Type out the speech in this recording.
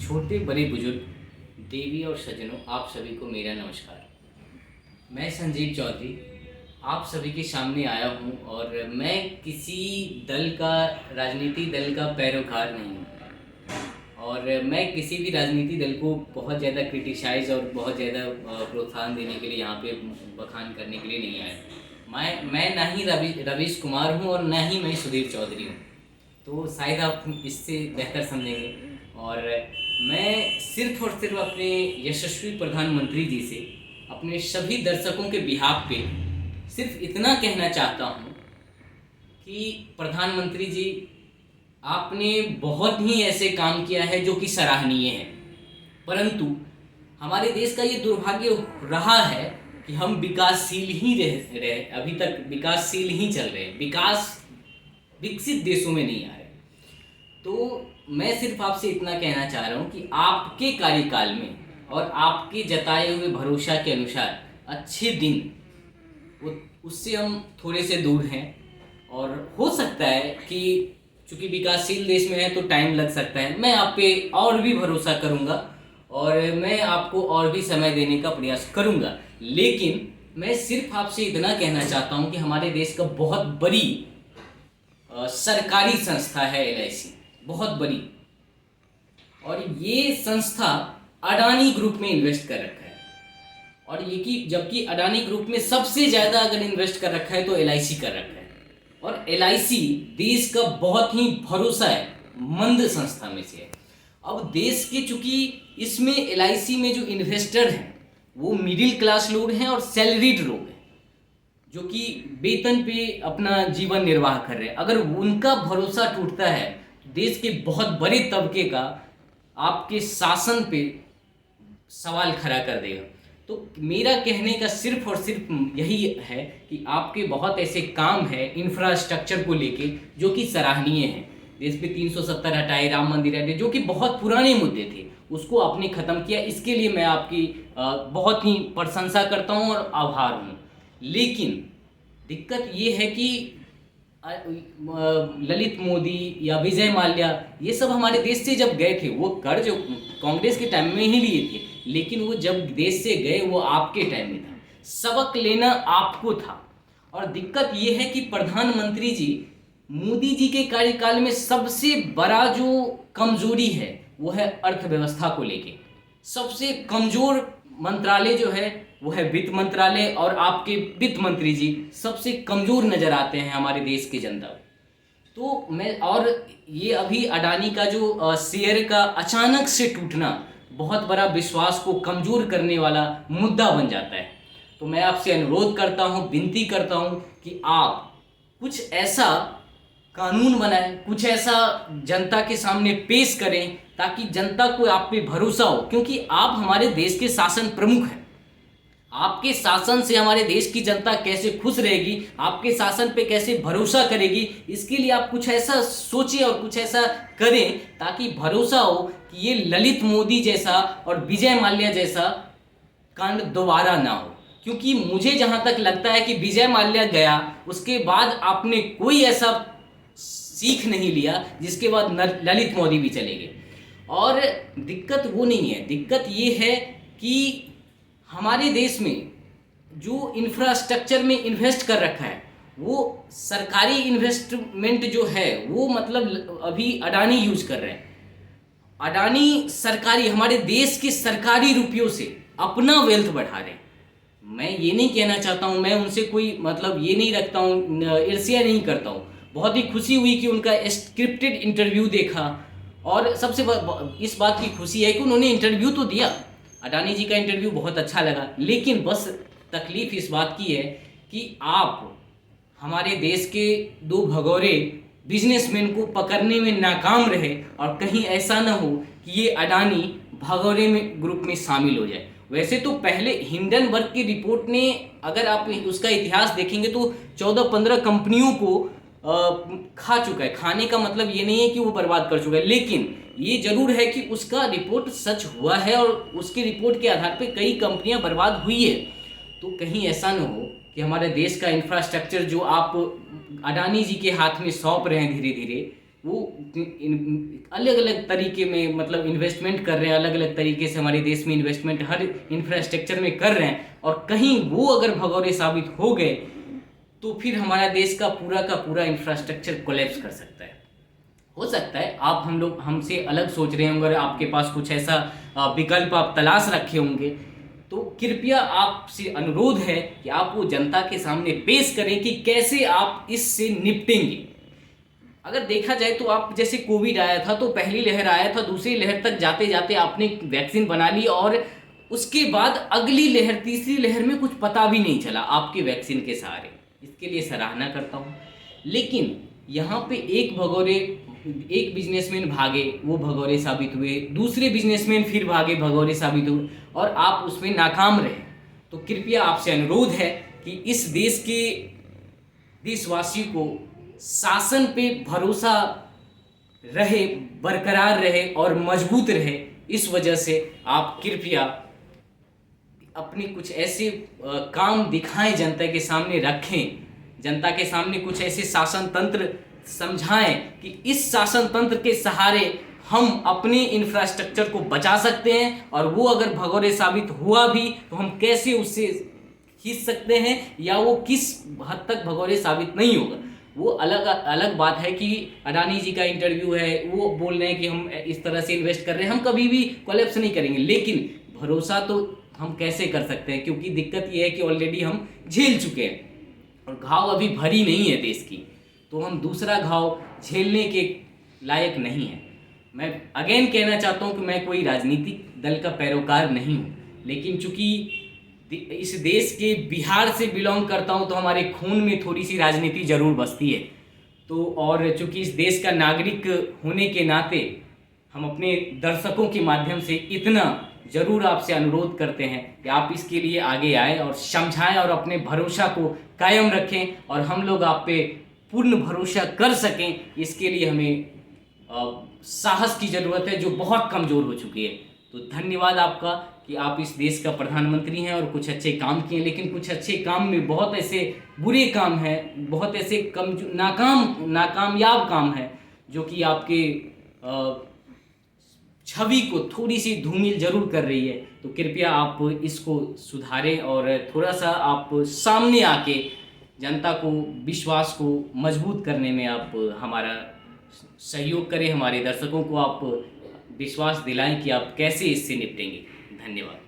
छोटे बड़े बुजुर्ग, देवी और सज्जनों, आप सभी को मेरा नमस्कार। मैं संजीव चौधरी आप सभी के सामने आया हूं और मैं किसी दल का राजनीतिक दल का पैरोकार नहीं हूं और मैं किसी भी राजनीतिक दल को बहुत ज़्यादा क्रिटिसाइज़ और बहुत ज़्यादा प्रोत्साहन देने के लिए यहाँ पे बखान करने के लिए नहीं आया। मैं ना ही रवीश कुमार हूँ और ना ही मैं सुधीर चौधरी हूँ, तो शायद आप इससे बेहतर समझेंगे। और मैं सिर्फ और सिर्फ अपने यशस्वी प्रधानमंत्री जी से अपने सभी दर्शकों के बिहाफ पे सिर्फ इतना कहना चाहता हूँ कि प्रधानमंत्री जी, आपने बहुत ही ऐसे काम किया है जो कि सराहनीय है, परंतु हमारे देश का ये दुर्भाग्य रहा है कि हम विकासशील ही रहे अभी तक विकासशील ही चल रहे हैं, विकसित देशों में नहीं आ रहे। तो मैं सिर्फ आपसे इतना कहना चाह रहा हूँ कि आपके कार्यकाल में और आपके जताए हुए भरोसा के अनुसार अच्छे दिन उससे हम थोड़े से दूर हैं और हो सकता है कि चूँकि विकासशील देश में है तो टाइम लग सकता है। मैं आप पे और भी भरोसा करूँगा और मैं आपको और भी समय देने का प्रयास करूँगा, लेकिन मैं सिर्फ आपसे इतना कहना चाहता हूँ कि हमारे देश का बहुत बड़ी सरकारी संस्था है LIC, बहुत बड़ी, और ये संस्था अडानी ग्रुप में इन्वेस्ट कर रखा है। और ये कि जबकि अडानी ग्रुप में सबसे ज़्यादा अगर इन्वेस्ट कर रखा है तो LIC कर रखा है, और LIC देश का बहुत ही भरोसा है मंद संस्था में से है। अब देश के चूँकि इसमें LIC में जो इन्वेस्टर हैं वो मिडिल क्लास लोग हैं और सैलरीड लोग हैं जो कि वेतन पे अपना जीवन निर्वाह कर रहे हैं। अगर उनका भरोसा टूटता है तो देश के बहुत बड़े तबके का आपके शासन पे सवाल खड़ा कर देगा। तो मेरा कहने का सिर्फ और सिर्फ यही है कि आपके बहुत ऐसे काम हैं इंफ्रास्ट्रक्चर को लेके जो कि सराहनीय हैं। देश पे 370 हटाए, राम मंदिर हटाए, जो कि बहुत पुराने मुद्दे थे, उसको आपने ख़त्म किया। इसके लिए मैं आपकी बहुत ही प्रशंसा करता हूँ और आभार हूँ। लेकिन दिक्कत ये है कि ललित मोदी या विजय माल्या ये सब हमारे देश से जब गए थे, वो कर जो कांग्रेस के टाइम में ही लिए थे, लेकिन वो जब देश से गए वो आपके टाइम में था, सबक लेना आपको था। और दिक्कत ये है कि प्रधानमंत्री जी मोदी जी के कार्यकाल में सबसे बड़ा जो कमजोरी है वो है अर्थव्यवस्था को लेके। सबसे कमजोर मंत्रालय जो है वो है वित्त मंत्रालय, और आपके वित्त मंत्री जी सबसे कमज़ोर नज़र आते हैं हमारे देश की जनता। तो मैं और ये अभी अडानी का जो शेयर का अचानक से टूटना बहुत बड़ा विश्वास को कमज़ोर करने वाला मुद्दा बन जाता है। तो मैं आपसे अनुरोध करता हूँ, विनती करता हूँ कि आप कुछ ऐसा कानून बनाएं, कुछ ऐसा जनता के सामने पेश करें ताकि जनता को आप पे भरोसा हो, क्योंकि आप हमारे देश के शासन प्रमुख हैं। आपके शासन से हमारे देश की जनता कैसे खुश रहेगी, आपके शासन पे कैसे भरोसा करेगी, इसके लिए आप कुछ ऐसा सोचें और कुछ ऐसा करें ताकि भरोसा हो कि ये ललित मोदी जैसा और विजय माल्या जैसा कांड दोबारा ना हो। क्योंकि मुझे जहाँ तक लगता है कि विजय माल्या गया उसके बाद आपने कोई ऐसा सीख नहीं लिया जिसके बाद ललित मोदी भी चले गए। और दिक्कत वो नहीं है, दिक्कत ये है कि हमारे देश में जो इंफ्रास्ट्रक्चर में इन्वेस्ट कर रखा है वो सरकारी इन्वेस्टमेंट जो है वो मतलब अभी अडानी यूज कर रहे हैं। अडानी सरकारी हमारे देश के सरकारी रुपयों से अपना वेल्थ बढ़ा रहे हैं। मैं ये नहीं कहना चाहता हूँ, मैं उनसे कोई मतलब ये नहीं रखता हूँ, ईर्ष्या नहीं करता हूँ। बहुत ही खुशी हुई कि उनका स्क्रिप्टेड इंटरव्यू देखा, और सबसे इस बात की खुशी है कि उन्होंने इंटरव्यू तो दिया, अडानी जी का इंटरव्यू बहुत अच्छा लगा। लेकिन बस तकलीफ इस बात की है कि आप हमारे देश के दो भगोरे बिजनेसमैन को पकड़ने में नाकाम रहे और कहीं ऐसा ना हो कि ये अडानी भगोरे में ग्रुप में शामिल हो जाए। वैसे तो पहले हिंडनबर्ग की रिपोर्ट ने, अगर आप उसका इतिहास देखेंगे तो 14-15 कंपनियों को खा चुका है। खाने का मतलब ये नहीं है कि वो बर्बाद कर चुका है, लेकिन ये जरूर है कि उसका रिपोर्ट सच हुआ है और उसकी रिपोर्ट के आधार पे कई कंपनियां बर्बाद हुई है। तो कहीं ऐसा न हो कि हमारे देश का इंफ्रास्ट्रक्चर जो आप अडानी जी के हाथ में सौंप रहे हैं धीरे धीरे, वो अलग अलग तरीके में मतलब इन्वेस्टमेंट कर रहे हैं, अलग अलग तरीके से हमारे देश में इन्वेस्टमेंट हर इंफ्रास्ट्रक्चर में कर रहे हैं, और कहीं वो अगर भगौरे साबित हो गए तो फिर हमारा देश का पूरा इंफ्रास्ट्रक्चर कोलैप्स कर सकता है। हो सकता है आप हम लोग हमसे अलग सोच रहे होंगे और आपके पास कुछ ऐसा विकल्प आप तलाश रखे होंगे, तो कृपया आपसे अनुरोध है कि आप वो जनता के सामने पेश करें कि कैसे आप इससे निपटेंगे। अगर देखा जाए तो आप जैसे कोविड आया था तो पहली लहर आया था, दूसरी लहर तक जाते जाते आपने वैक्सीन बना ली और उसके बाद अगली लहर तीसरी लहर में कुछ पता भी नहीं चला आपके वैक्सीन के सहारे। इसके लिए सराहना करता हूँ। लेकिन यहाँ पे एक बिजनेसमैन भागे, वो भगौरे साबित हुए, दूसरे बिजनेसमैन फिर भागे, भगौरे साबित हुए, और आप उसमें नाकाम रहे। तो कृपया आपसे अनुरोध है कि इस देश के देशवासी को शासन पे भरोसा रहे, बरकरार रहे और मजबूत रहे। इस वजह से आप कृपया अपने कुछ ऐसे काम दिखाएं, जनता के सामने रखें, जनता के सामने कुछ ऐसे शासन तंत्र समझाएं कि इस शासन तंत्र के सहारे हम अपने इंफ्रास्ट्रक्चर को बचा सकते हैं, और वो अगर भगौरे साबित हुआ भी तो हम कैसे उससे खींच सकते हैं, या वो किस हद तक भगौरे साबित नहीं होगा। वो अलग बात है कि अडानी जी का इंटरव्यू है, वो बोल रहे हैं कि हम इस तरह से इन्वेस्ट कर रहे हैं, हम कभी भी कोलैप्स नहीं करेंगे, लेकिन भरोसा तो हम कैसे कर सकते हैं, क्योंकि दिक्कत ये है कि ऑलरेडी हम झेल चुके हैं और घाव अभी भरी नहीं है देश की, तो हम दूसरा घाव झेलने के लायक नहीं है। मैं अगेन कहना चाहता हूँ कि मैं कोई राजनीतिक दल का पैरोकार नहीं हूँ, लेकिन चूंकि इस देश के बिहार से बिलोंग करता हूँ तो हमारे खून में थोड़ी सी राजनीति जरूर बसती है। तो और चूंकि इस देश का नागरिक होने के नाते हम अपने दर्शकों के माध्यम से इतना जरूर आपसे अनुरोध करते हैं कि आप इसके लिए आगे आएँ और समझाएं और अपने भरोसा को कायम रखें, और हम लोग आप पे पूर्ण भरोसा कर सकें। इसके लिए हमें साहस की ज़रूरत है जो बहुत कमज़ोर हो चुकी है। तो धन्यवाद आपका कि आप इस देश का प्रधानमंत्री हैं और कुछ अच्छे काम किए, लेकिन कुछ अच्छे काम में बहुत ऐसे बुरे काम हैं, बहुत ऐसे नाकामयाब काम हैं जो कि आपके छवि को थोड़ी सी धूमिल जरूर कर रही है। तो कृपया आप इसको सुधारें और थोड़ा सा आप सामने आके जनता को विश्वास को मजबूत करने में आप हमारा सहयोग करें, हमारे दर्शकों को आप विश्वास दिलाएं कि आप कैसे इससे निपटेंगे। धन्यवाद।